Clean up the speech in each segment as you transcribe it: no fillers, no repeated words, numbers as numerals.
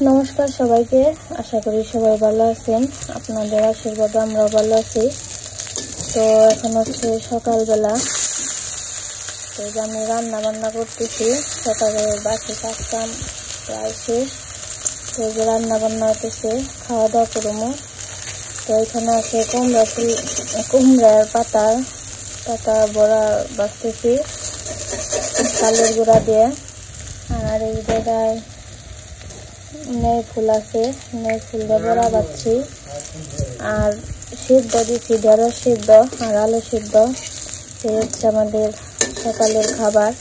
নমস্কার সবাইকে, আশা করি সবাই ভালো আছেন। আপনাদের আশীর্বাদে আমরাও ভালো আছি। তো এখন হচ্ছে সকালবেলা, তো আমি রান্না বান্না করতেছি। সকালে বাকি কাজ কাম প্রায় শেষ। তো যে রান্না বান্না হতেছে, খাওয়া দাওয়া করবো। তো এখানে আছে কুমড়ার পাতা বড়া বাছতেছি চালের গুঁড়া দিয়ে। আর এই জায়গায় নেই ফুল আছে, নেই ফুল দিয়ে বড়া বাচ্ছি। আর সিদ্ধ দিচ্ছি, ঢেঁড়স সিদ্ধ আর আলু সিদ্ধ। এই হচ্ছে আমাদের সকালের খাবার।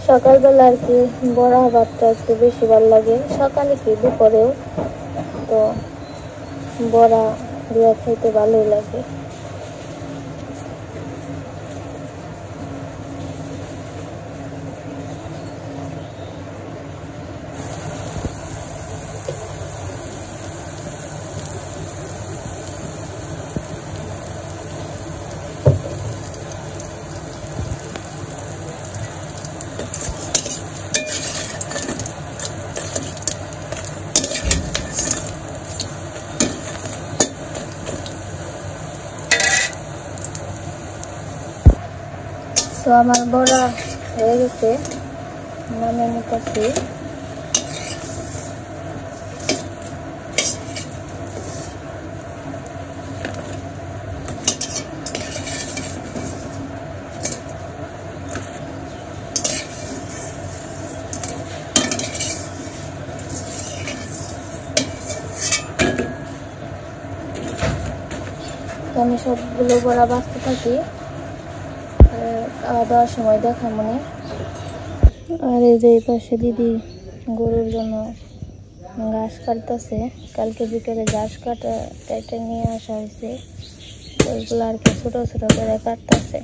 সকালবেলা আর কি বড়া ভাতটা একটু বেশি ভালো লাগে, সকালে কি দুপুরেও। তো বড়া দিয়ে খেতে ভালোই লাগে। তো আমার বড়া হয়ে গেছে, নামে নিতেছি। আমি সবগুলো বড়া বাঁচতে থাকি, খাওয়া দাওয়ার সময় দেখা মনে। আর এই যে পাশে দিদি গরুর জন্য ঘাস কাটতেছে। কালকে বিকেলে ঘাস কেটে নিয়ে আসা হয়েছে, ওইগুলো আর কি ছোট ছোট করে কাটতেছে।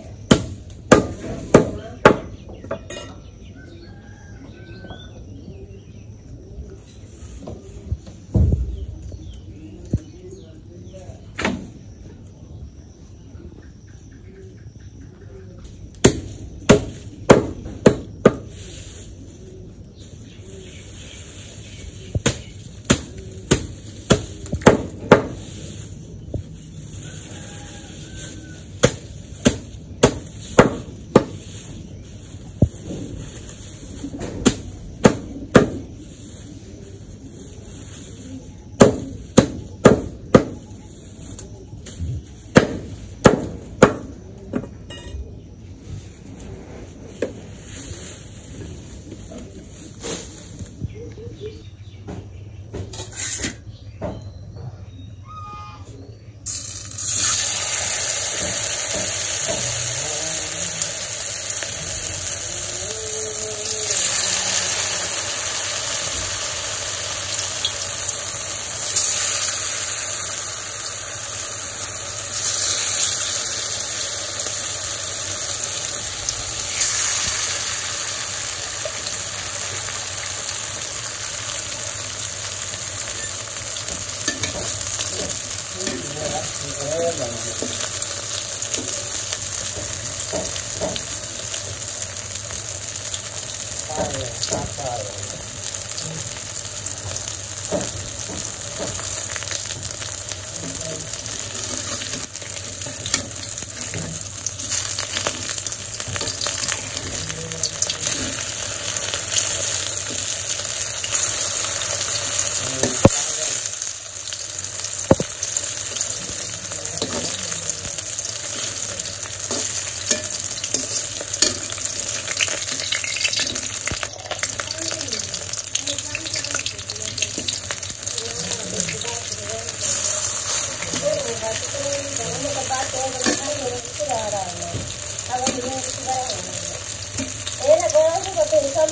তো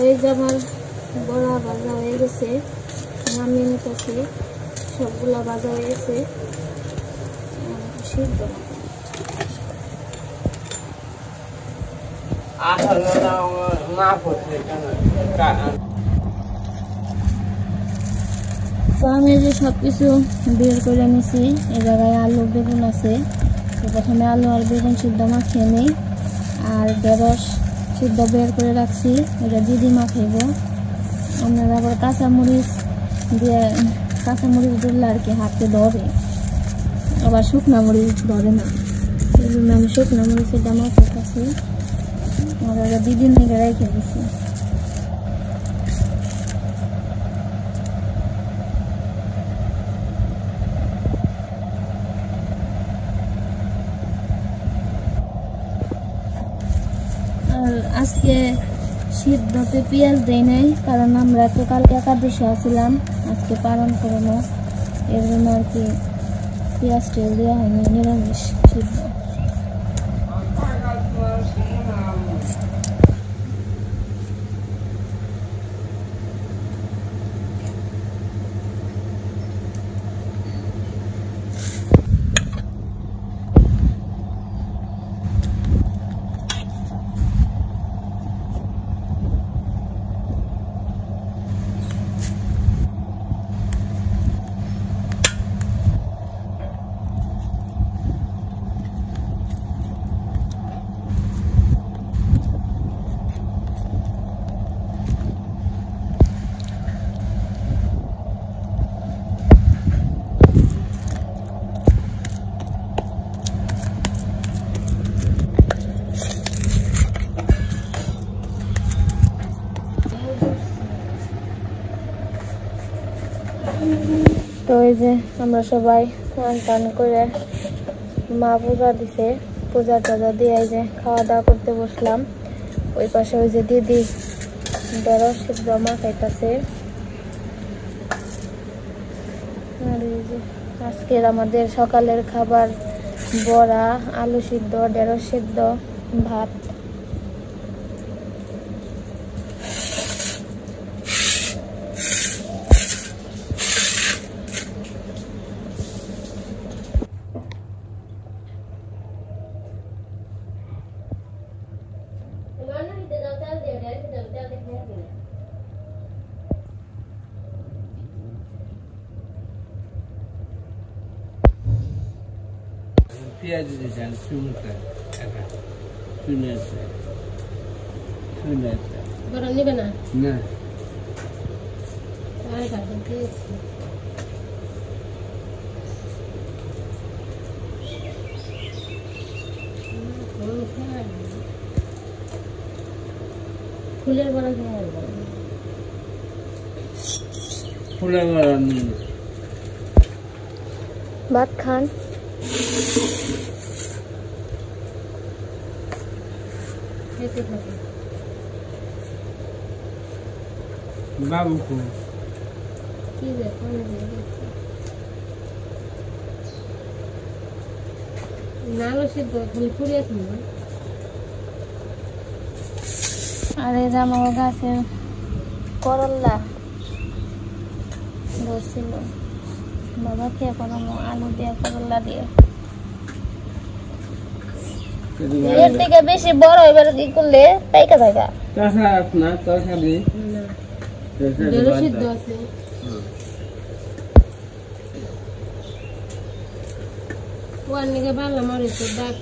এই যে আমার বড়া ভাজা হয়ে গেছে, নামিয়ে নিতেছি। সবগুলা ভাজা হয়ে গেছে, সিদ্ধ তো আমি যে সবকিছু বের করে নিছি। এই জায়গায় আলু বেগুন আছে, তো প্রথমে আলু আর বেগুন সিদ্ধ মাখিয়ে নিই। আর ঢেঁড়স সিদ্ধ বের করে রাখছি, এটা দিদি মাখাইব। আপনারা আবার কাঁচামরিচ দিয়ে, কাঁচামরিচ ধরলে আর কি হাতে ধরে, আবার শুকনা মরিচ ধরে না, এই জন্য আমি শুকনা মরিচের দামা করতেছি। আর ওরা দিদির থেকে রেখে দিচ্ছি। আর আজকে সিদ্ধতে পেঁয়াজ দেই নাই, কারণ আমরা তো কালকে একাদশী আসছিলাম, আজকে পালন করবো, এর জন্য আর কি পেঁয়াজ টেল দেওয়া হয়নি, নিরামিষ সিদ্ধ। তো এই যে আমরা সবাই স্নান টান করে, মা পূজা দিছে, পূজা টাজা দিয়ে এই যে খাওয়া দাওয়া করতে বসলাম। ওই পাশে ওই যে দিদি ঢেঁড়স সিদ্ধ মাখাইতেছে। আর এই যে আজকের আমাদের সকালের খাবার বড়া, আলু সিদ্ধ, ঢেঁড়স সিদ্ধ, ভাত। পেঁয়াজ দিয়েছেন চুমুটা শুনেছে গরম নিবে না? না ফুলের বড়া ফুলের বড়া ভাত খান। বাবু কি নালো সিদ্ধ খালি ফুরিয়ে ছিল। আর এই যে আমার গাছের করল্লা ধরছিল, বাবা খেয়ে করানো আলু দিয়ে করল্লা দিয়ে। এর থেকে বেশি বড় এবার কি করলে পাইকা থাকা সিদ্ধ আছে। ওয়ার নিকে ভালো মরিচের দাগ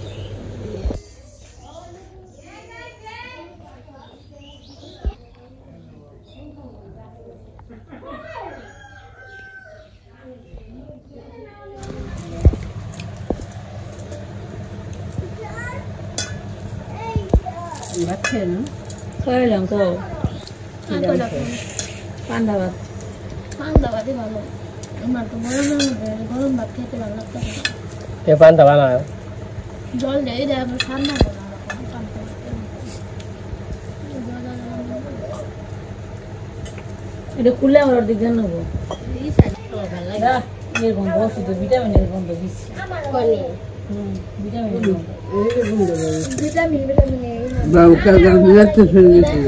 ভাত খেয়ে না খাইলাম তো পান্ডা ভাত। পান্তা ভাতই ভালো, আমার তো গরম ভাত খেতে ভালো লাগতো না। পান্তা বানায় জল দেয় ঠান্ডা এটা খুললে আমার অর্ধেক জানো এরকম বসে তো ভিটামিনের গন্ধ দিচ্ছে বাবু কালকে যাচ্ছে শুনে গেছি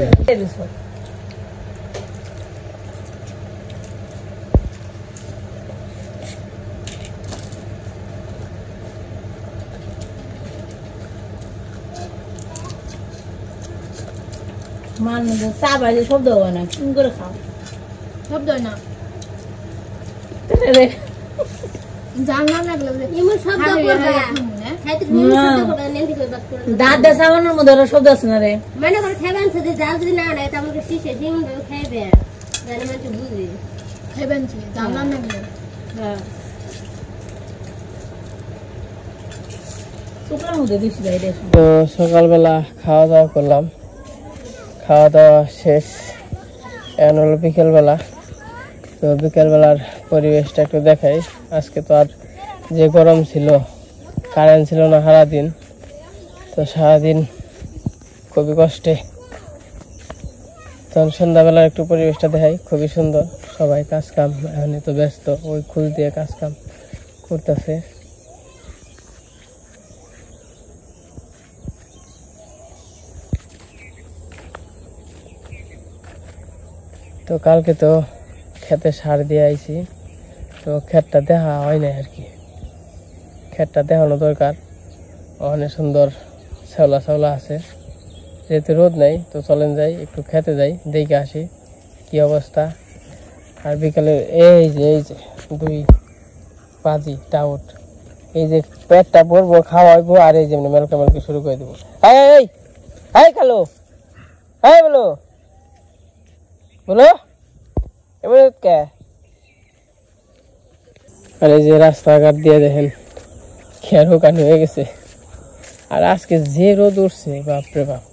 মান চা বাজে শব্দ হয় না তুমি করে খাও শব্দ হয় না জানলা লাগলো এমন শব্দ করবে দাঁত দা সাবানের মধ্যে ওরা শব্দ আছে না রে মানে করে খাবেন সাথে জাল যদি না নেয় তাহলে শিশে যেমন ভাবে খাইবে জানি মানে বুঝি খাবেন কি জানলা লাগলো হ্যাঁ শুকনোর মধ্যে দিছি ভাই দেখো তো সকালবেলা খাওয়া দাওয়া করলাম খাওয়া দাওয়া শেষ এখন হলো বিকেলবেলা তো বিকেলবেলার পরিবেশটা একটু দেখাই আজকে তো আর যে গরম ছিল কারেন্ট ছিল না সারাদিন তো সারাদিন খুবই কষ্টে তখন সন্ধ্যাবেলার একটু পরিবেশটা দেখাই খুবই সুন্দর সবাই কাজ কাম এখন তো ব্যস্ত ওই খুল দিয়ে কাজ কাম করতেছে তো কালকে তো খেতে সার দিয়ে আইছি তো ক্ষেতটা দেখা হয় না আর কি ক্ষেতটা দেখানো দরকার অনেক সুন্দর শ্যাওলা শ্যাওলা আছে যেহেতু রোদ নেই তো চলেন যাই একটু খেতে যাই দেখে আসি কি অবস্থা আর বিকালে এই যে 2 বাজি টাউট এই যে পেটটা ভরবো খাওয়াইবো আর এই যেমনি মেলকা মেলকি শুরু করে দেবো এই খালো এই বলো এবার কে আর এই যে রাস্তাঘাট দিয়ে দেখেন খেয়ারও কান হয়ে গেছে আর আজকে যে রোদ উঠছে বাপরে বাপ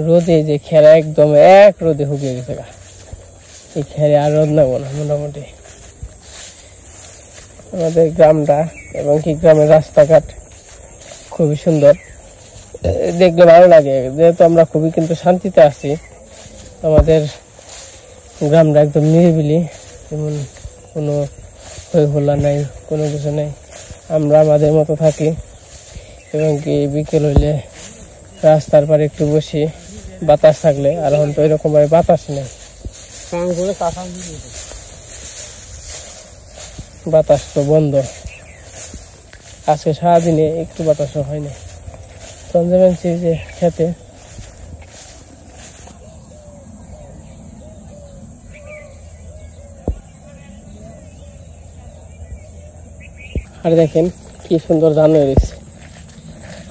রোদে যে খেরা একদম এক রোদে হুকিয়ে গেছে গা এই খেরে আর রোদ নেবো না মোটামুটি আমাদের গ্রামটা এবং কি গ্রামের রাস্তাঘাট খুবই সুন্দর দেখলে ভালো লাগে যেহেতু আমরা খুবই কিন্তু শান্তিতে আছি আমাদের গ্রামটা একদম নিরিবিলি যেমন কোনো হই হল্লা নাই কোনো কিছু নেই আমরা আমাদের মতো থাকি এবং কি বিকেল হইলে রাস্তার পারে একটু বসি বাতাস থাকলে আর এখন তো এরকম ভাবে বাতাস নেই বাতাস তো বন্ধ আজকে সারাদিনে একটু বাতাসও হয় না তখন যে খেতে আর দেখেন কি সুন্দর ধান হয়ে গেছে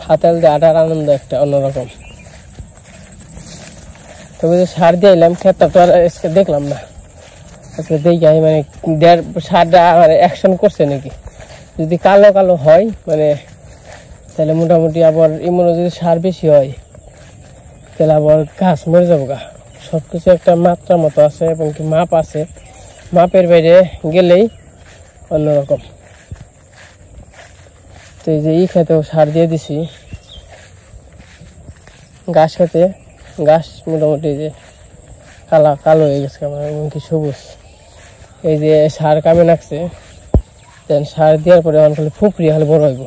হাতাল দিয়ে আটার আনন্দ একটা অন্যরকম তবে যে সার দিয়ে এলাম ক্ষেতটা তো আর আজকে দেখলাম না আজকে দেখি মানে সারটা মানে অ্যাকশন করছে নাকি যদি কালো কালো হয় মানে তাহলে মোটামুটি আবার এমন যদি সার বেশি হয় তাহলে আবার গাছ মরে যাবো গা সবকিছু একটা মাত্রা মতো আছে এবং কি মাপ আছে মাপের বাইরে গেলেই অন্যরকম তো এই যে খেতেও সার দিয়ে দিছি গাছ খেতে গাছ মোটামুটি যে কালো হয়ে গেছে আমার এমনকি সবুজ এই যে সার কামে লাগছে দেন সার দেওয়ার পরে এখন খালি ফুকরি খালি বড় হইব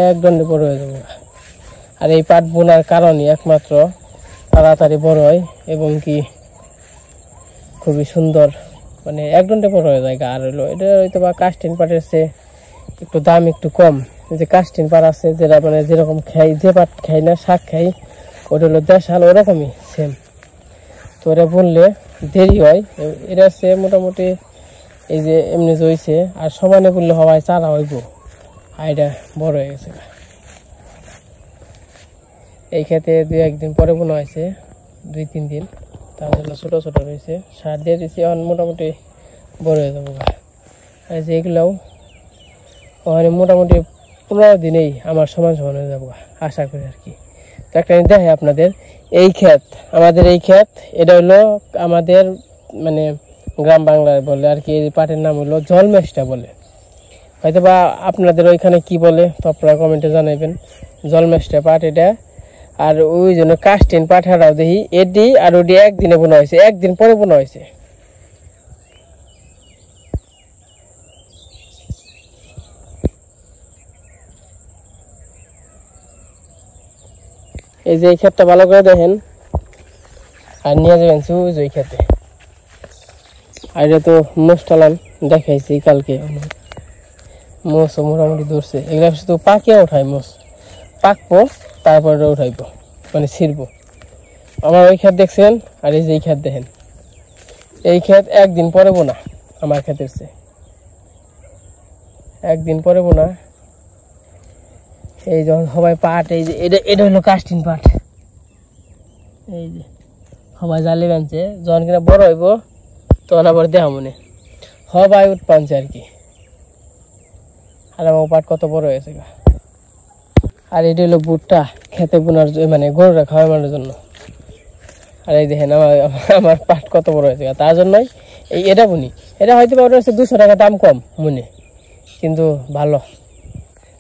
এক দণ্ডে বড় হয়ে যাবো আর এই পাট বোনার কারণে একমাত্র তাড়াতাড়ি বড় হয় এবং কি খুবই সুন্দর মানে এক দণ্ডে বড় হয়ে যায় আর হইলো এটা হয়তো বা কাস্টিন পাটের চেয়ে একটু দাম একটু কম যে কাস্টিন পাট আছে যেটা মানে যেরকম খাই যে পাট খাই না শাক খাই ওটা হলো দেশাল ওরকমই সেম তো ওরা বললে দেরি হয় এটা সে মোটামুটি এই যে এমনি জইছে আর সমানে বললে হওয়ায় চারা হইব আর এটা বড় হয়ে গেছে এই খেতে 2-1 দিন পরে বোনা হয়েছে 2-3 দিন তার জন্য ছোট ছোট রয়েছে সার দিয়ে দিচ্ছি এখন মোটামুটি বড় হয়ে যাবো আর যে এগুলাও ওখানে মোটামুটি 15 দিনেই আমার সমান সমান হয়ে যাবো আশা করি আর কি তো একটা দেখে আপনাদের এই ক্ষেত আমাদের এই ক্ষেত এটা হলো আমাদের মানে গ্রাম বাংলায় বলে আর কি এই পাটের নাম হলো জলমেষ্টা বলে হয়তো বা আপনাদের ওইখানে কি বলে তো আপনারা কমেন্টে জানাবেন জলমেষ্টা পাট এটা আর ওই জন্য কাস্টিন পাঠাটাও দেখি এডি আর ওডি একদিনে বোনা হয়েছে, একদিন পরে বোনা হয়েছে। এই যে এই ক্ষেতটা ভালো করে দেখেন আর নিয়ে যাবেন ওই ক্ষেতে। আর এটা তো মোস্টালান দেখাইছি কালকে, মোষ মোটামুটি ধরছে। এগুলা শুধু পাকিয়ে উঠায়, মোষ পাকবো তারপরে উঠাইবো, মানে ছিড়বো। আমার ওই ক্ষেত দেখছেন আর এই যে এই ক্ষেত দেখেন, এই ক্ষেত একদিন পরে বোনা, আমার ক্ষেতের চেয়ে একদিন পরে বোনা। এই যখন সবাই পাট, এই যে এটা হলো কাস্টিন পাট, এই যে সবাই জালি বানছে, যখন কিনা বড় হইব তখন আবার দেহা মনে সবাই উৎপানছে আর কি। আর আমার পাট কত বড় হয়েছে গা। আর এটা হলো ভুট্টা খেতে বোনার, মানে গরুরা খাওয়ানোর জন্য। আর এই দেখেন আমার পাট কত বড় হয়েছে গা, তার জন্যই এটা বুনি। এটা হয়তো বড় হচ্ছে 200 টাকা দাম কম মনে, কিন্তু ভালো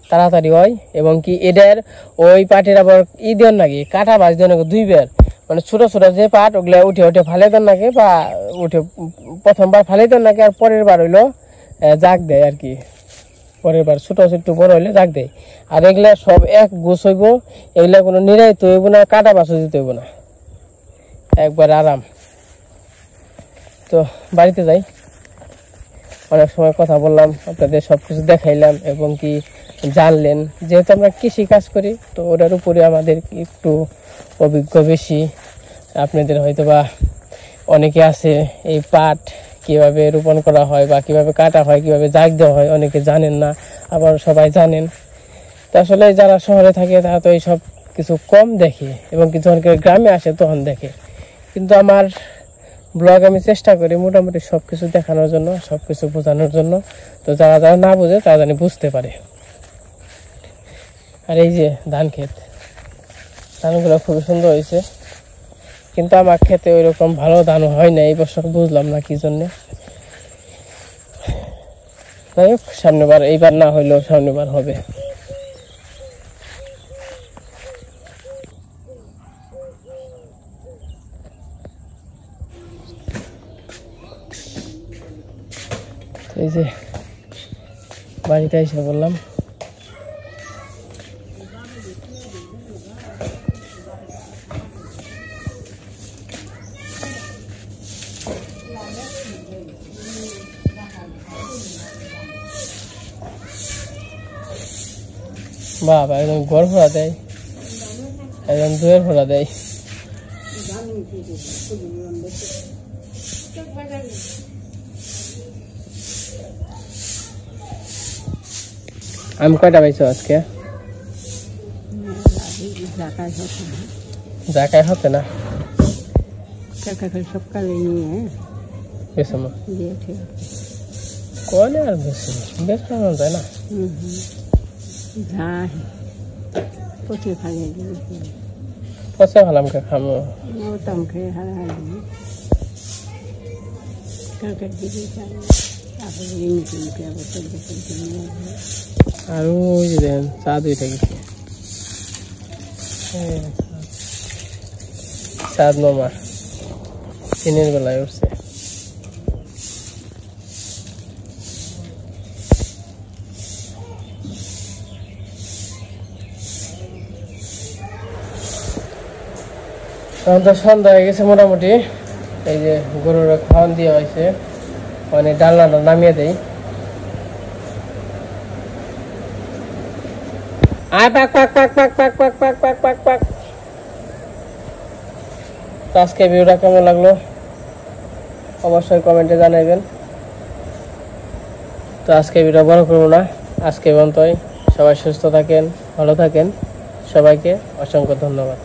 তাড়াতাড়ি হয়। এবং কি এদের ওই পাটের আবার দেন নাকি কাটা বাজ দেন নাকি 2 বার, মানে ছোট ছোট যে পাট ওগুলা উঠে উঠে ফালে দেন নাকি, বা উঠে প্রথমবার ফালে দেন নাকি, আর পরের বার হইলো জাগ দেয় আর কি। পরের বার ছোট ছোট বড় হইলে জাগ দেয়। আর এগুলা সব এক গোছ হইব, এগুলা কোনো নিরাইতে হইব না, কাটা বাছও দিতে হইব না, একবার আরাম। তো বাড়িতে যাই, অনেক সময় কথা বললাম, আপনাদের সবকিছু দেখাইলাম এবং কি জানলেন। যেহেতু আমরা কৃষি কাজ করি তো ওটার উপরে আমাদের একটু অভিজ্ঞ বেশি। আপনাদের হয়তো বা অনেকে আছে এই পাট কিভাবে রোপণ করা হয় বা কিভাবে কাটা হয়, কিভাবে জাগ দেওয়া হয়, অনেকে জানেন না, আবার সবাই জানেন। তো আসলে যারা শহরে থাকে তারা তো এইসব কিছু কম দেখে, এবং কিছু গ্রামে আসে তখন দেখে। কিন্তু আমার ব্লগ আমি চেষ্টা করি মোটামুটি সবকিছু দেখানোর জন্য, সবকিছু বোঝানোর জন্য। তো যারা যারা না বোঝে তারা জানি বুঝতে পারে। আর এই যে ধান ক্ষেত, ধানগুলো খুবই সুন্দর হয়েছে, কিন্তু আমার ক্ষেতে ওই রকম ভালো ধান হয় না এই বছর, বুঝলাম না কি জন্য। যাই হোক, সামনেবার, এইবার না হইলেও সামনেবার হবে। এই যে বাড়িতে এসে বললাম, বাবা একদম গড় ভরা দেয়, একদম দুয়ের ভরা দেয়। আম কয়টা পাইছো আজকে? জাকায় হতে না, সকালে নিয়ে বেশ কনে আর বেশ বেশ যায় না। পচে ফালে পচে ভালাম কে খামো ওটাম খেয়ে হারাহারি কাকার দিকে আর ওই যে দেখেন চা দুইটা গেছে, চাঁদ মামা দিনের বেলায় উঠছে। তখন তো সন্ধ্যা হয়ে গেছে মোটামুটি। এই যে গরুর খাওয়ান দেওয়া হয়েছে, মানে ডালনাটা নামিয়ে দেই। আজকে ভিডিওটা কেমন লাগলো অবশ্যই কমেন্টে জানাবেন। তো আজকে ভিডিও বড় করবো না, আজকে পর্যন্তই। সবাই সুস্থ থাকেন, ভালো থাকেন, সবাইকে অসংখ্য ধন্যবাদ।